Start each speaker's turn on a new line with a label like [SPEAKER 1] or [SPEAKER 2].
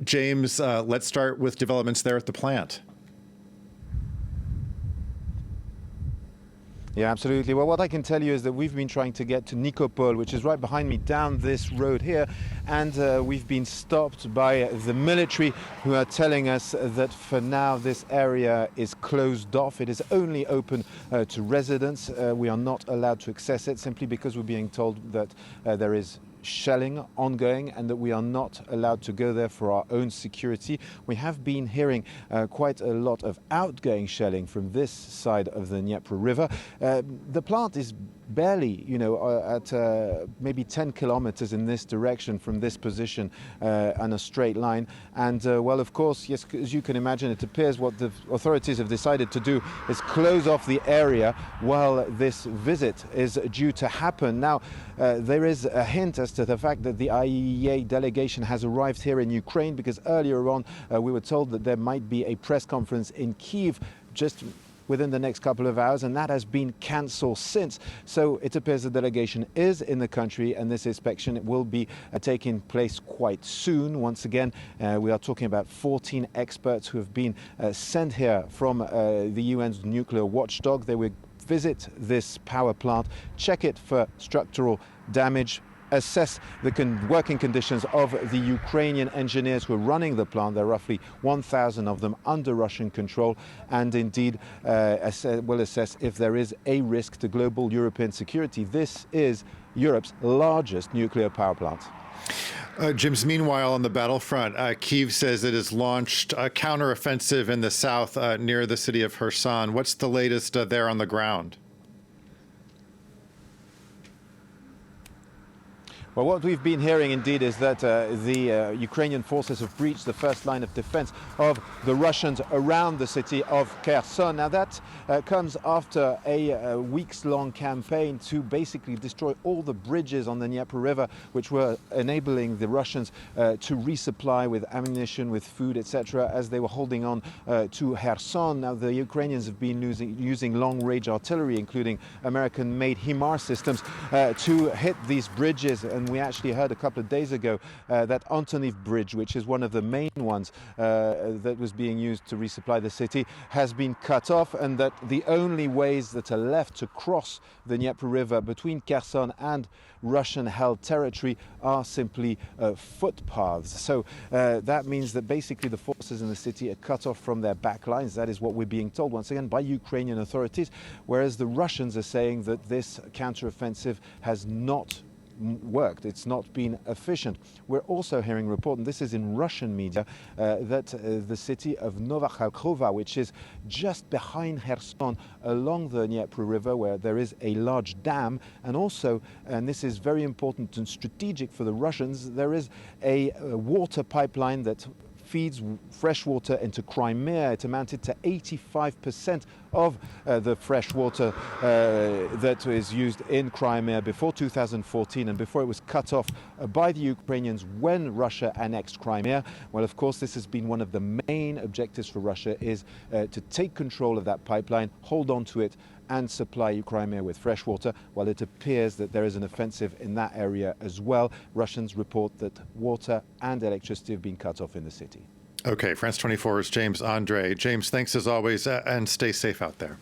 [SPEAKER 1] James, let's start with developments there at the plant.
[SPEAKER 2] Yeah, absolutely. Well, what I can tell you is that we've been trying to get to Nikopol, which is right behind me down this road here, and we've been stopped by the military, who are telling us that for now this area is closed off. It is only open to residents. We are not allowed to access it simply because we're being told that there is shelling ongoing and that we are not allowed to go there for our own security. We have been hearing quite a lot of outgoing shelling from this side of the Dnieper River. The plant is barely, at maybe 10 kilometers in this direction from this position on a straight line. And well, of course, yes, as you can imagine, it appears what the authorities have decided to do is close off the area while this visit is due to happen. Now, there is a hint as to the fact that the IAEA delegation has arrived here in Ukraine, because earlier on we were told that there might be a press conference in Kyiv just within the next couple of hours, and that has been cancelled since. So it appears the delegation is in the country, and this inspection will be taking place quite soon. Once again, we are talking about 14 experts who have been sent here from the UN's nuclear watchdog. They will visit this power plant, check it for structural damage, assess the working conditions of the Ukrainian engineers who are running the plant. There are roughly 1,000 of them under Russian control, and indeed will assess if there is a risk to global European security. This is Europe's largest nuclear power plant.
[SPEAKER 1] James, meanwhile, on the battlefront, Kyiv says it has launched a counteroffensive in the south near the city of Kherson. What's the latest there on the ground?
[SPEAKER 2] Well, what we've been hearing indeed is that the Ukrainian forces have breached the first line of defense of the Russians around the city of Kherson. Now that comes after a weeks-long campaign to basically destroy all the bridges on the Dnieper River, which were enabling the Russians to resupply with ammunition, with food, etc., as they were holding on to Kherson. Now the Ukrainians have been using long-range artillery, including American-made HIMARS systems, to hit these bridges. And we actually heard a couple of days ago that Antoniv Bridge, which is one of the main ones that was being used to resupply the city, has been cut off, and that the only ways that are left to cross the Dnieper River between Kherson and Russian-held territory are simply footpaths. So that means that basically the forces in the city are cut off from their backlines. That is what we're being told once again by Ukrainian authorities, whereas the Russians are saying that this counteroffensive has not worked. It's not been efficient. We're also hearing report, and this is in Russian media, that the city of Nova Kharkova, which is just behind Kherson along the Dnieper River, where there is a large dam, and also, and this is very important and strategic for the Russians, there is a water pipeline that feeds fresh water into Crimea. It amounted to 85% of the fresh water that is used in Crimea before 2014 and before it was cut off by the Ukrainians when Russia annexed Crimea. Well, of course, this has been one of the main objectives for Russia, is to take control of that pipeline, hold on to it, and supply Crimea with fresh water. Well, it appears that there is an offensive in that area as well. Russians report that water and electricity have been cut off in the city.
[SPEAKER 1] Okay, France 24's James André. James, thanks as always, and stay safe out there.